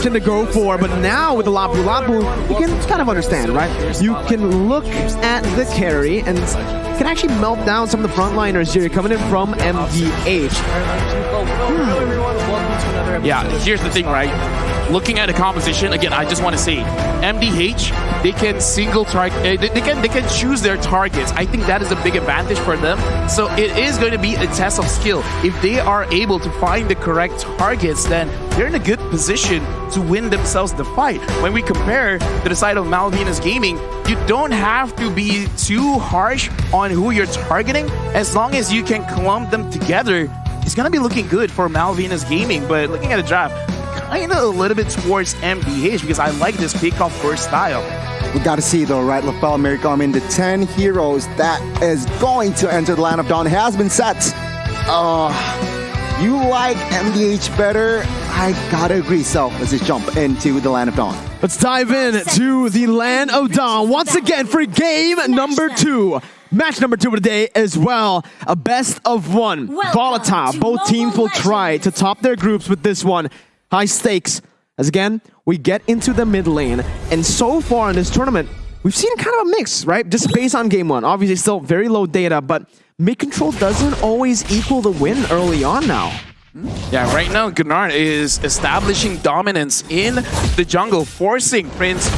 option to go for, but now with the Lapu Lapu, you can kind of understand, right? You can look at the carry and can actually melt down some of the frontliners here coming in from MDH. Yeah, here's the thing, right? Looking at the composition, again, I just want to say, MDH, they can single target, they can choose their targets. I think that is a big advantage for them. So it is going to be a test of skill. If they are able to find the correct targets, then they're in a good position to win themselves the fight. When we compare to the side of Malvinas Gaming, you don't have to be too harsh on who you're targeting. As long as you can clump them together, it's going to be looking good for Malvinas Gaming. But looking at the draft, kind of a little bit towards MDH because I like this pick-off first style. We got to see though, right? Lafel America, I mean, the 10 heroes that is going to enter the Land of Dawn has been set. You like MDH better? I gotta agree. So let's just jump into the Land of Dawn. Let's dive in to the Land of Dawn once again for game number 2. Match number 2 of the day as well. A best of 1. Volatile. Both teams will try to top their groups with this one. High stakes. As again, we get into the mid lane. And so far in this tournament, we've seen kind of a mix, right? Just based on game 1. Obviously still very low data, but mid control doesn't always equal the win early on now. Yeah, right now Gunnar is establishing dominance in the jungle, forcing Prince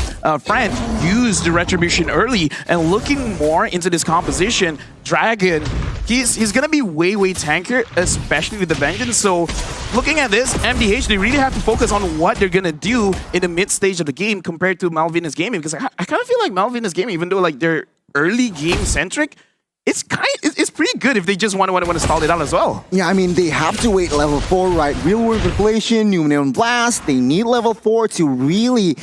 Fran to use the retribution early and looking more into this composition. Dragon, he's gonna be way tankier, especially with the Vengeance. So looking at this, MDH, they really have to focus on what they're gonna do in the mid stage of the game compared to Malvinas Gaming, because I kind of feel like Malvinas Gaming, even though like they're early game centric, it's pretty good if they just want to stall it out as well. Yeah, I mean, they have to wait level 4, right? Real World Revelation, New Neon Blast, they need level 4 to really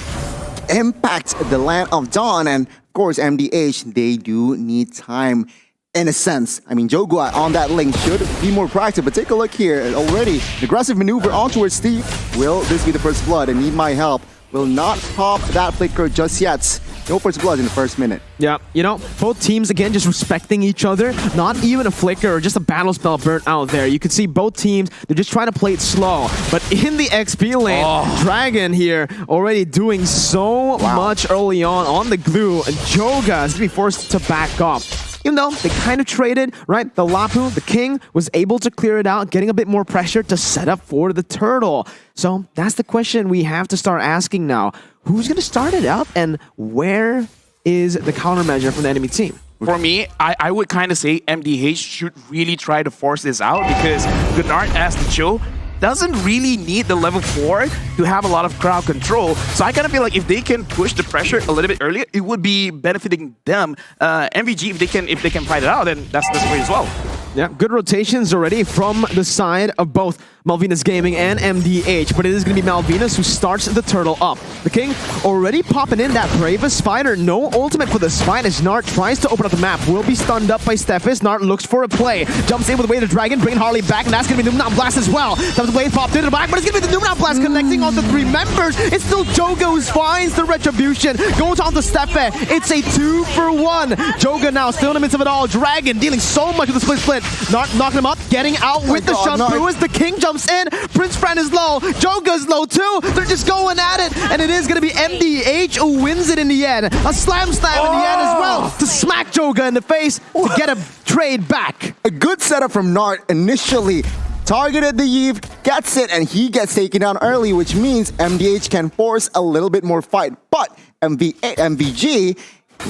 impact the Land of Dawn. And of course, MDH, they do need time in a sense. I mean, Jogua on that link should be more proactive, but take a look here already. An aggressive maneuver on towards Steve. Will this be the first blood? I need my help. Will not pop that flicker just yet. No first blood in the first minute. Yeah, you know, both teams, again, just respecting each other. Not even a flicker or just a battle spell burnt out there. You can see both teams, they're just trying to play it slow. But in the XP lane, Dragon here already doing so much early on the glue. And Joga is going to be forced to back off. Even though they kind of traded, right? The Lapu, the King, was able to clear it out, getting a bit more pressure to set up for the Turtle. So that's the question we have to start asking now. Who's going to start it up, and where is the countermeasure from the enemy team? For me, I would kind of say MDH should really try to force this out because Gunnar as the Joe doesn't really need the level 4 to have a lot of crowd control. So I kind of feel like if they can push the pressure a little bit earlier, it would be benefiting them. MVG, if they can fight it out, then that's great as well. Yeah, good rotations already from the side of both Malvinas Gaming and MDH, but it is going to be Malvinas who starts the Turtle up. The King already popping in that Bravest Spider. No ultimate for the fight as Nart tries to open up the map. Will be stunned up by Stephis. Nart looks for a play. Jumps in with the way to Dragon, bringing Harley back, and that's going to be Numnam Blast as well. Comes the blade popped into the back, but it's going to be the Numnam Blast connecting on the 3 members. It's still Joga who finds the Retribution. Goes on to Steffe. It's a 2-for-1. Joga now still in the midst of it all. Dragon dealing so much with the split. Nart knocking him up, getting out with the shot through as the King jumps in. Prince Fran is low. Joga's low too. They're just going at it. And it is going to be MDH who wins it in the end. A slam in the end as well to smack Joga in the face to get a trade back. A good setup from Nart initially. Targeted the Eve, gets it, and he gets taken down early, which means MDH can force a little bit more fight. But MVG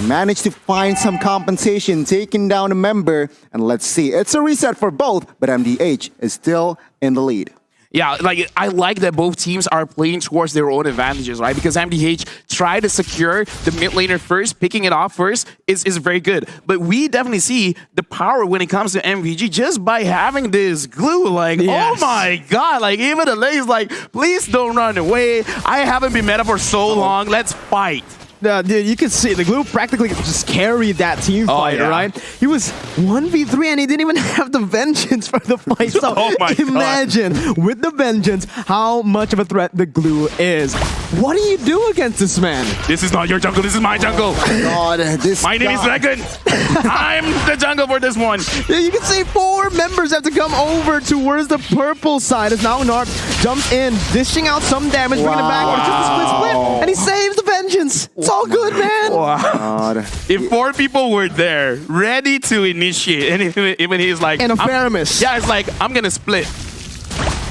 managed to find some compensation, taking down a member, and let's see. It's a reset for both, but MDH is still in the lead. Yeah, like I like that both teams are playing towards their own advantages, right? Because MDH tried to secure the mid laner first, picking it off first is very good. But we definitely see the power when it comes to MVG just by having this glue. Like, oh my god, like even the lane's like, please don't run away. I haven't been meta for so long. Let's fight. Dude, you can see the glue practically just carried that team fight, yeah. right? He was 1v3 and he didn't even have the vengeance for the fight. So imagine with the vengeance how much of a threat the glue is. What do you do against this man? This is not your jungle, this is my jungle. God, My name is Dragon. I'm the jungle for this one. Yeah, you can see 4 members have to come over towards the purple side as now Nart jumps in, dishing out some damage, bringing it back. But it's just a split, and he saves the vengeance. It's all good, man. God. If 4 people were there, ready to initiate, and even he's like... And a Faramis. Yeah, it's like, I'm gonna split.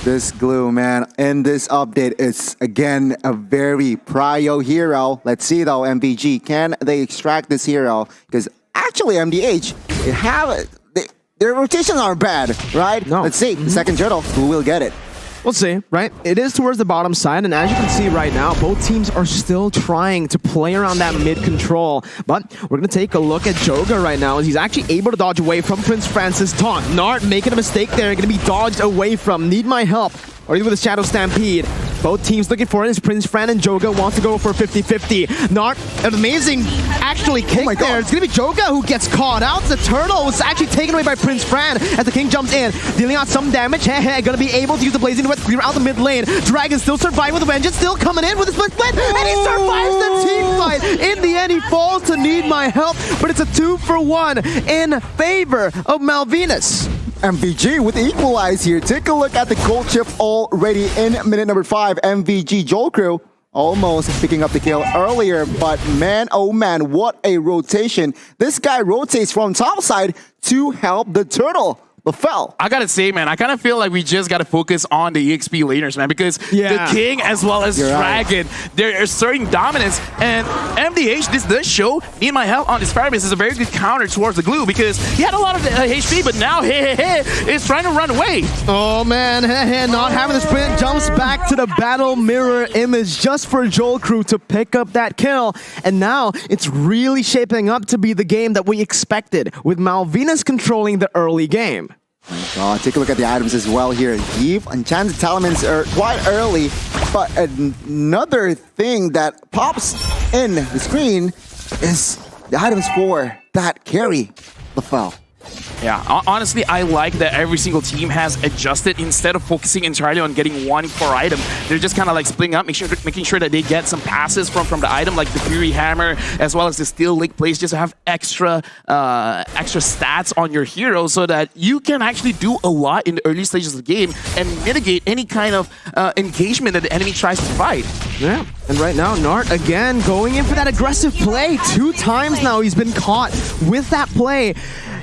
This glue, man, in this update is again a very prio hero. Let's see though, MVG, can they extract this hero? Because actually, MDH, their rotations aren't bad, right? No. Let's see, the second turtle, who will get it? We'll see, right? It is towards the bottom side, and as you can see right now, both teams are still trying to play around that mid control. But we're going to take a look at Joga right now, as he's actually able to dodge away from Prince Francis' taunt. Nart making a mistake there, going to be dodged away from. Need my help. Or even with a Shadow Stampede. Both teams looking for it as Prince Fran and Joga wants to go for 50-50. Nart, an amazing actually kick there. It's going to be Joga who gets caught out. The turtle was actually taken away by Prince Fran as the king jumps in, dealing out some damage. Going to be able to use the Blazing Wet clear out the mid lane. Dragon still surviving with the vengeance, still coming in with a split, and he survives the team fight. In the end, he falls to need my help, but it's a 2-for-1 in favor of Malvinas. MVG with the equalize here. Take a look at the gold chip already in minute number 5. MVG Joel Crew almost picking up the kill earlier, but man, oh man, what a rotation. This guy rotates from top side to help the turtle. Fell. I gotta say, man, I kind of feel like we just gotta focus on the EXP laners, man, because the King as well as Dragon, they're asserting dominance, and MDH, this does show, need my help on this Faramis is a very good counter towards the glue, because he had a lot of HP, but now is trying to run away. Oh man, not having the sprint, jumps back to the battle mirror image just for Joel Crew to pick up that kill, and now it's really shaping up to be the game that we expected, with Malvinas controlling the early game. God, take a look at the items as well here. Eve, Enchanted Talismans are quite early, but another thing that pops in the screen is the items for that carry, Lafell. Yeah, honestly, I like that every single team has adjusted. Instead of focusing entirely on getting one core item, they're just kind of like splitting up, making sure that they get some passes from the item, like the Fury Hammer, as well as the Steel Link Place, just to have extra stats on your hero so that you can actually do a lot in the early stages of the game and mitigate any kind of engagement that the enemy tries to fight. Yeah, and right now, Nart again going in for that aggressive play. 2 times now he's been caught with that play.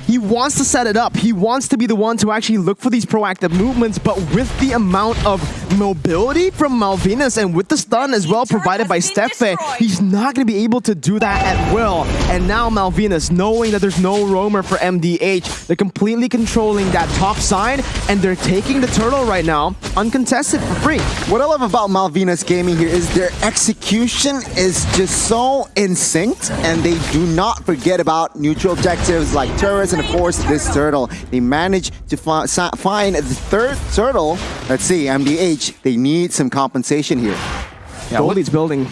He wants to set it up. He wants to be the one to actually look for these proactive movements, but with the amount of mobility from Malvinas and with the stun as well provided by Steffe, he's not going to be able to do that at will. And now Malvinas, knowing that there's no roamer for MDH, they're completely controlling that top side, and they're taking the turtle right now, uncontested for free. What I love about Malvinas gaming here is their execution is just so in sync, and they do not forget about neutral objectives like turrets, and of course this turtle. They managed to find the 3rd turtle. Let's see, MDH, they need some compensation here. Yeah, Goldie's building.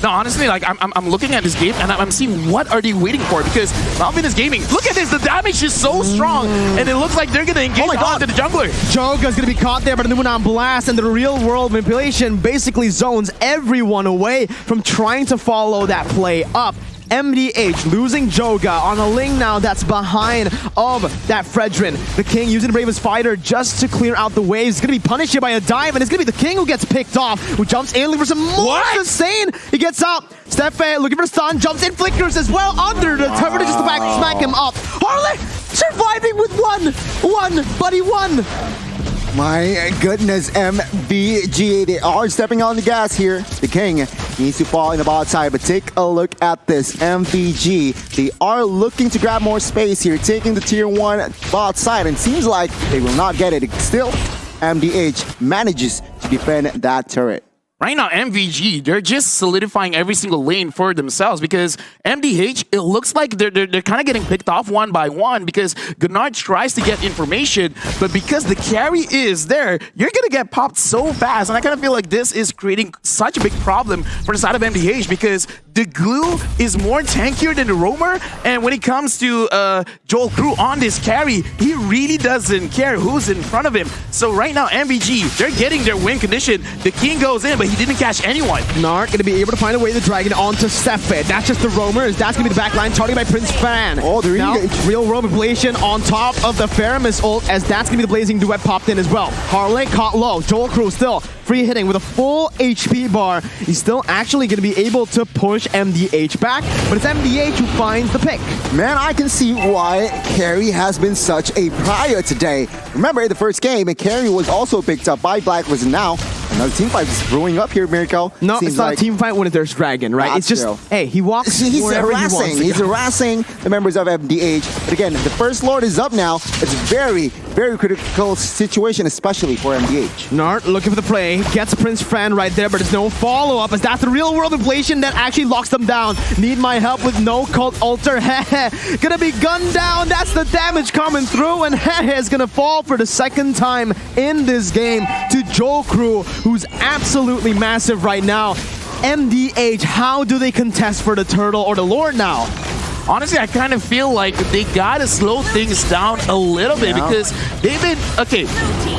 No, honestly, like I'm looking at this game and I'm seeing what are they waiting for, because Malvinas gaming, look at this, the damage is so strong, and it looks like they're gonna engage onto the jungler. Joga's gonna be caught there, but the Numenon Blast and the real world manipulation basically zones everyone away from trying to follow that play up. MDH losing Joga on a Ling now that's behind of that Fredrin. The King using the Bravest Fighter just to clear out the waves. He's going to be punished here by a dive, and it's going to be the King who gets picked off, who jumps in looking for some more sustain. He gets out. Steffe looking for a stun, jumps in, flickers as well under the turret just to smack him up. Harley surviving with one, but he won. My goodness, MVG, they are stepping on the gas here. The King needs to fall in the bot side, but take a look at this. MVG, they are looking to grab more space here, taking the tier 1 bot side, and seems like they will not get it. Still, MDH manages to defend that turret. Right now, MVG, they're just solidifying every single lane for themselves because MDH, it looks like they're kind of getting picked off one by one because Gunnar tries to get information, but because the carry is there, you're going to get popped so fast. And I kind of feel like this is creating such a big problem for the side of MDH because the glue is more tankier than the roamer. And when it comes to Joel Crew on this carry, he really doesn't care who's in front of him. So right now, MVG, they're getting their win condition. The king goes in, but he didn't catch anyone. Nart going to be able to find a way to drag it onto Sephet. That's just the roamers. That's going to be the back line targeted by Prince Fan. Oh, they're now, real roam ablation on top of the Faramis ult, as that's going to be the Blazing Duet popped in as well. Harley caught low. Joel Crew still free hitting with a full HP bar. He's still actually going to be able to push MDH back, but it's MDH who finds the pick. Man, I can see why Carry has been such a prior today. Remember, the first game, Carry was also picked up by Blacklist, and now another team fight is brewing up here, Mirko. No, it's not a team fight when there's Dragon, right? It's just, hey, he walks he's wherever harassing. he wants. He's harassing the members of MDH. But again, the first Lord is up now. It's very, very critical situation, especially for MDH. Nart looking for the play, gets Prince Fran right there, but there's no follow-up, as that's the real world ablation that actually locks them down. Need my help with no cult altar. Gonna be gunned down. That's the damage coming through, and is gonna fall for the second time in this game to Joel Crew, who's absolutely massive right now. MDH, how do they contest for the turtle or the Lord now? Honestly, I kind of feel like they gotta slow things down a little bit because they've been, okay,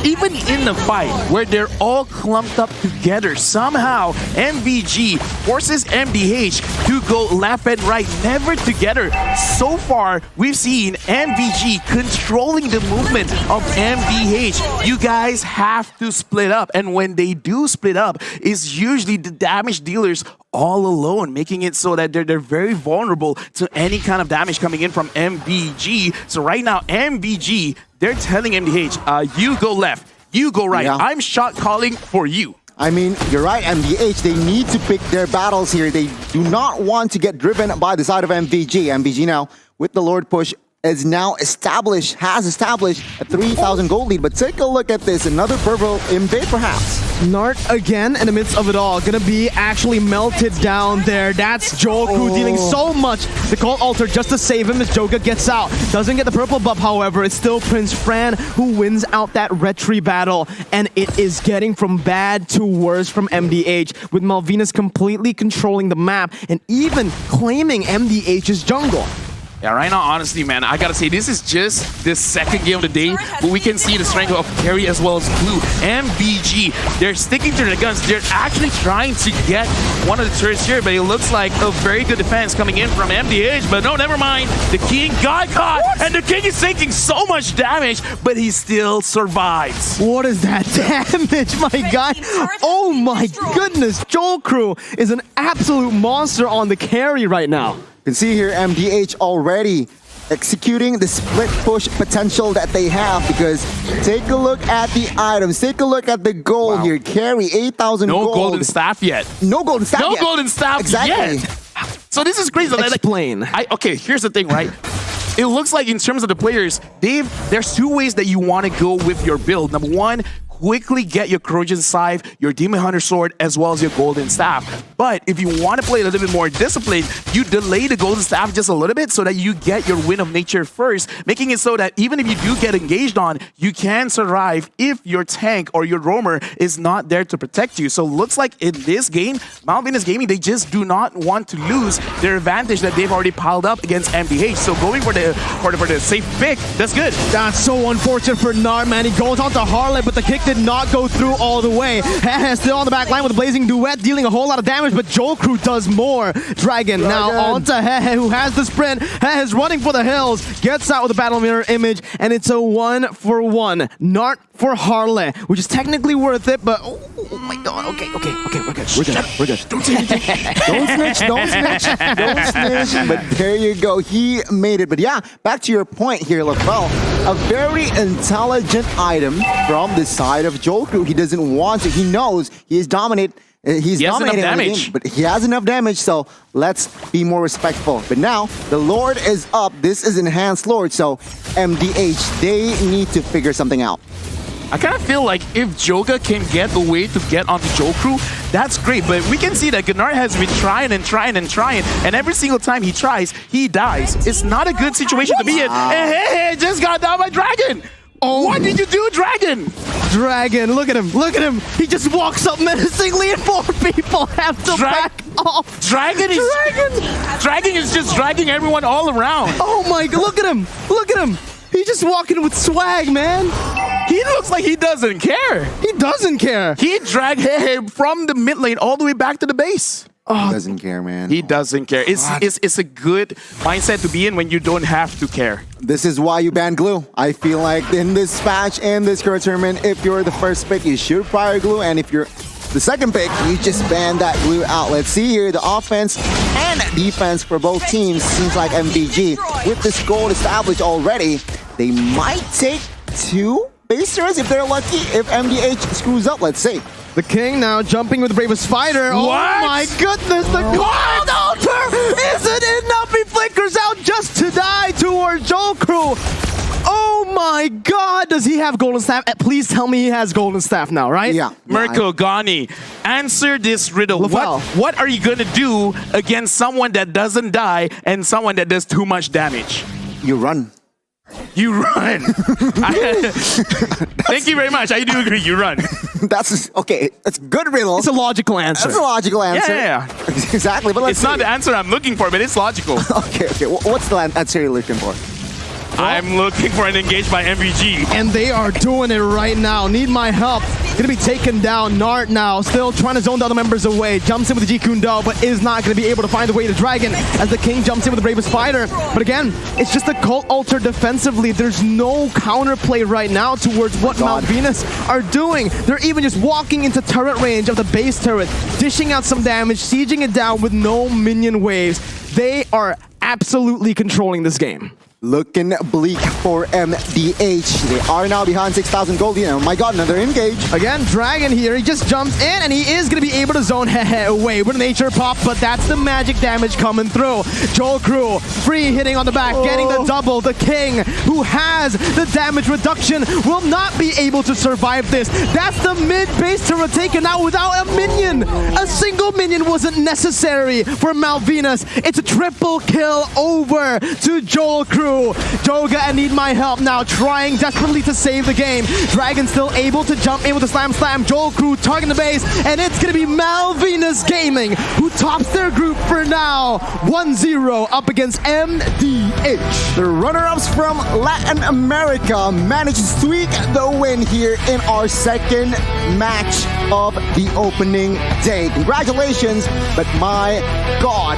even in the fight where they're all clumped up together, somehow MVG forces MDH to go left and right, never together. So far, we've seen MVG controlling the movement of MDH. You guys have to split up, and when they do split up, it's usually the damage dealers all alone, making it so that they're very vulnerable to any kind of damage coming in from MVG. So right now, MVG, they're telling MDH, you go left, you go right. I'm shot calling for you. I mean, you're right, MDH, they need to pick their battles here. They do not want to get driven by the side of MVG. MVG now, with the Lord push, has established a 3,000 gold lead. But take a look at this, another purple invade perhaps. Nart again in the midst of it all, gonna be actually melted down there. That's Joel Crew dealing so much. The call altar just to save him as Joga gets out. Doesn't get the purple buff, however. It's still Prince Fran who wins out that retry battle. And it is getting from bad to worse from MDH, with Malvinas completely controlling the map and even claiming MDH's jungle. Yeah, right now, honestly, man, I gotta say, this is just the second game of the day, but we can see the strength of Carry as well as Blue. MVG, they're sticking to their guns. They're actually trying to get one of the turrets here, but it looks like a very good defense coming in from MDH, but no, never mind. The King got caught, and the King is taking so much damage, but he still survives. What is that damage, my guy? Oh my goodness, Joel Crew is an absolute monster on the carry right now. You can see here MDH already executing the split push potential that they have, because take a look at the items, take a look at the gold here. Carry 8,000 gold. No golden staff yet. No golden staff no yet. No golden staff yet. So this is crazy. Explain. Okay, here's the thing, right? It looks like in terms of the players, there's two ways that you want to go with your build. Number one, quickly get your Corrosion Scythe, your Demon Hunter Sword, as well as your Golden Staff. But if you want to play a little bit more disciplined, you delay the Golden Staff just a little bit so that you get your Wind of Nature first, making it so that even if you do get engaged on, you can survive if your tank or your roamer is not there to protect you. So looks like in this game, Malvinas Gaming, they just do not want to lose their advantage that they've already piled up against MDH. So going for the safe pick, that's good. That's so unfortunate for Nart, man. He goes on to Harlot, but the kick did not go through all the way. Still on the back line with the Blazing Duet, dealing a whole lot of damage, but Joel Crew does more. Dragon now onto Hehe, who has the sprint. Hehe is running for the hills, gets out with a battle mirror image, and it's a 1-for-1. Nart for Harlot, which is technically worth it, but oh my god, okay, we're good. Don't say anything. Don't snitch. But there you go, he made it. But yeah, back to your point here, LaFell. A very intelligent item from the side of Joel Crew. He doesn't want to, he knows he is dominated. He's dominating the game, but he has enough damage, so let's be more respectful. But now, the Lord is up. This is Enhanced Lord, so MDH, they need to figure something out. I kind of feel like if Joga can get a way to get onto Joe Crew, that's great. But we can see that Gunnar has been trying and trying and trying, and every single time he tries, he dies. It's not a good situation to be in. Hey, just got down by Dragon. Oh, what did you do, Dragon? Dragon, look at him, look at him. He just walks up menacingly and 4 people have to back off. Dragon is just dragging everyone all around. Oh my god, look at him, look at him. He's just walking with swag, man. He looks like he doesn't care. He doesn't care. He dragged Hehe from the mid lane all the way back to the base. He doesn't care, man. He doesn't care. It's a good mindset to be in when you don't have to care. This is why you ban glue. I feel like in this match and this current tournament, if you're the first pick, you should prior glue, and if you're the second pick, you just ban that glue out. Let's see here, the offense and defense for both teams seems like MDG. With this goal established already, they might take 2 base turrets if they're lucky. If MDH screws up, let's see. The King now jumping with the bravest fighter. What? Oh my goodness, the cold altar isn't enough. He flickers out just to die towards Joel Crew. Oh my god, does he have Golden Staff? Please tell me he has Golden Staff now, right? Yeah. Mirko, Gani, answer this riddle. What are you going to do against someone that doesn't die and someone that does too much damage? You run. You run. Thank you very much. I do agree. You run. That's okay. That's a good riddle. It's a logical answer. That's a logical answer. Yeah. Exactly. But let's It's not the answer I'm looking for, but it's logical. Okay. What's the answer you're looking for? I'm looking for an engage by MVG. And they are doing it right now. Need my help. Gonna be taken down. Nart now still trying to zone the other members away. Jumps in with the G Kundo, but is not gonna be able to find a way to Dragon as the King jumps in with the bravest fighter. But again, it's just a cult altar defensively. There's no counterplay right now towards what Malvinas are doing. They're even just walking into turret range of the base turret, dishing out some damage, sieging it down with no minion waves. They are absolutely controlling this game. Looking bleak for MDH. They are now behind 6,000 gold. Oh my god, another engage. Again, Dragon here, he just jumps in and he is going to be able to zone Hehe away with a nature pop, but that's the magic damage coming through. Joel Crew, free hitting on the back, getting the double. The King, who has the damage reduction, will not be able to survive this. That's the mid-base turret taken out without a minion. A single minion wasn't necessary for Malvinas. It's a triple kill over to Joel Crew. Joga and Need My Help now trying desperately to save the game. Dragon still able to jump in with a slam. Joel Crew targeting the base, and it's going to be Malvinas Gaming who tops their group for now. 1-0 up against MDH. The runner-ups from Latin America managed to squeak the win here in our second match of the opening day. Congratulations, but my god,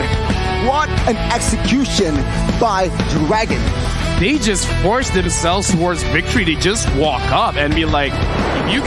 what an execution by Dragon. They just force themselves towards victory. They just walk up and be like, if you